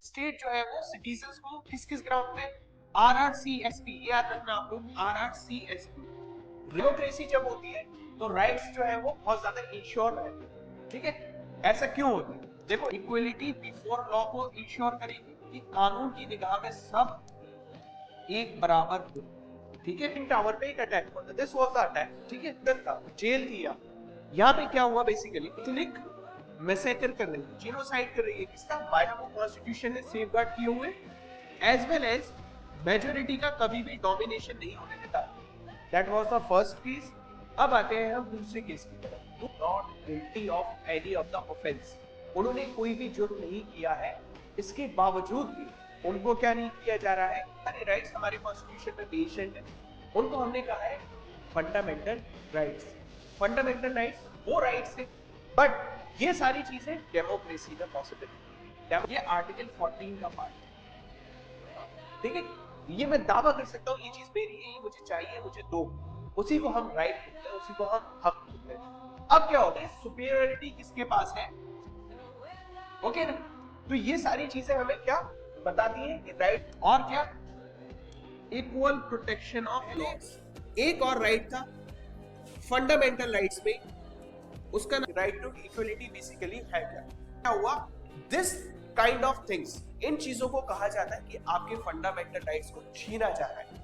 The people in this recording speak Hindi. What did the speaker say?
स्टेट जो है वो सिटीजन को किस किस ग्राउंड पे, RRCSP, याद रखना आप लोग, RRCSP। डेमोक्रेसी जब होती है तो राइट्स जो है वो बहुत ज्यादा इंश्योर रहते हैं, ठीक है। ऐसा क्यों होता है? देखो, इक्वलिटी बिफोर लॉ को इंश्योर करेगी कि कानून की निगाह में सब एक बराबर हो, ठीक है। टावर पे एक अटैक हुआ था, दिस वाज द अटैक, ठीक है। जेल थी यहाँ पे क्या हुआ बेसिकली, एथनिक मैसेकर कर रही है, जीनोसाइड कर रही है, किसका, बाय वो कॉन्स्टिट्यूशन ने सेफगार्ड किए हुए, एज वेल एज मेजोरिटी का कभी भी डोमिनेशन नहीं होने देता। That was the first case. अब आते हैं हम दूसरे केस की तरफ। Not guilty of any of the offence, उन्होंने कोई भी जुर्म नहीं किया है, इसके बावजूद भी उनको क्या नहीं किया जा रहा है, सारे राइट्स हमारे कॉन्स्टिट्यूशन में मेंशन्ड है, उनको हमने कहा है फंडामेंटल राइट्स। फंडामेंटल राइट्स वो राइट्स है, बट ये सारी चीजें डेमोक्रेसी में पॉसिबल है। ये आर्टिकल 14 का पार्ट है, ठीक है। ये मैं दावा कर सकता हूँ ये चीज मेरी है, ये मुझे चाहिए, मुझे दो, उसी को हम राइट बोलते हैं, उसी को हम हक बोलते हैं। अब क्या होता है, सुपीरियरिटी किसके पास है, ओके ना। तो ये सारी चीजें हमें क्या बताती है कि राइट और क्या, इक्वल प्रोटेक्शन ऑफ लॉज। एक और राइट था फंडामेंटल राइट्स में, उसका राइट टू इक्वलिटी बेसिकली है। क्या हुआ, दिस काइंड ऑफ थिंग्स, इन चीजों को कहा जाता है कि आपके फंडामेंटल राइट्स को छीना जा रहा है।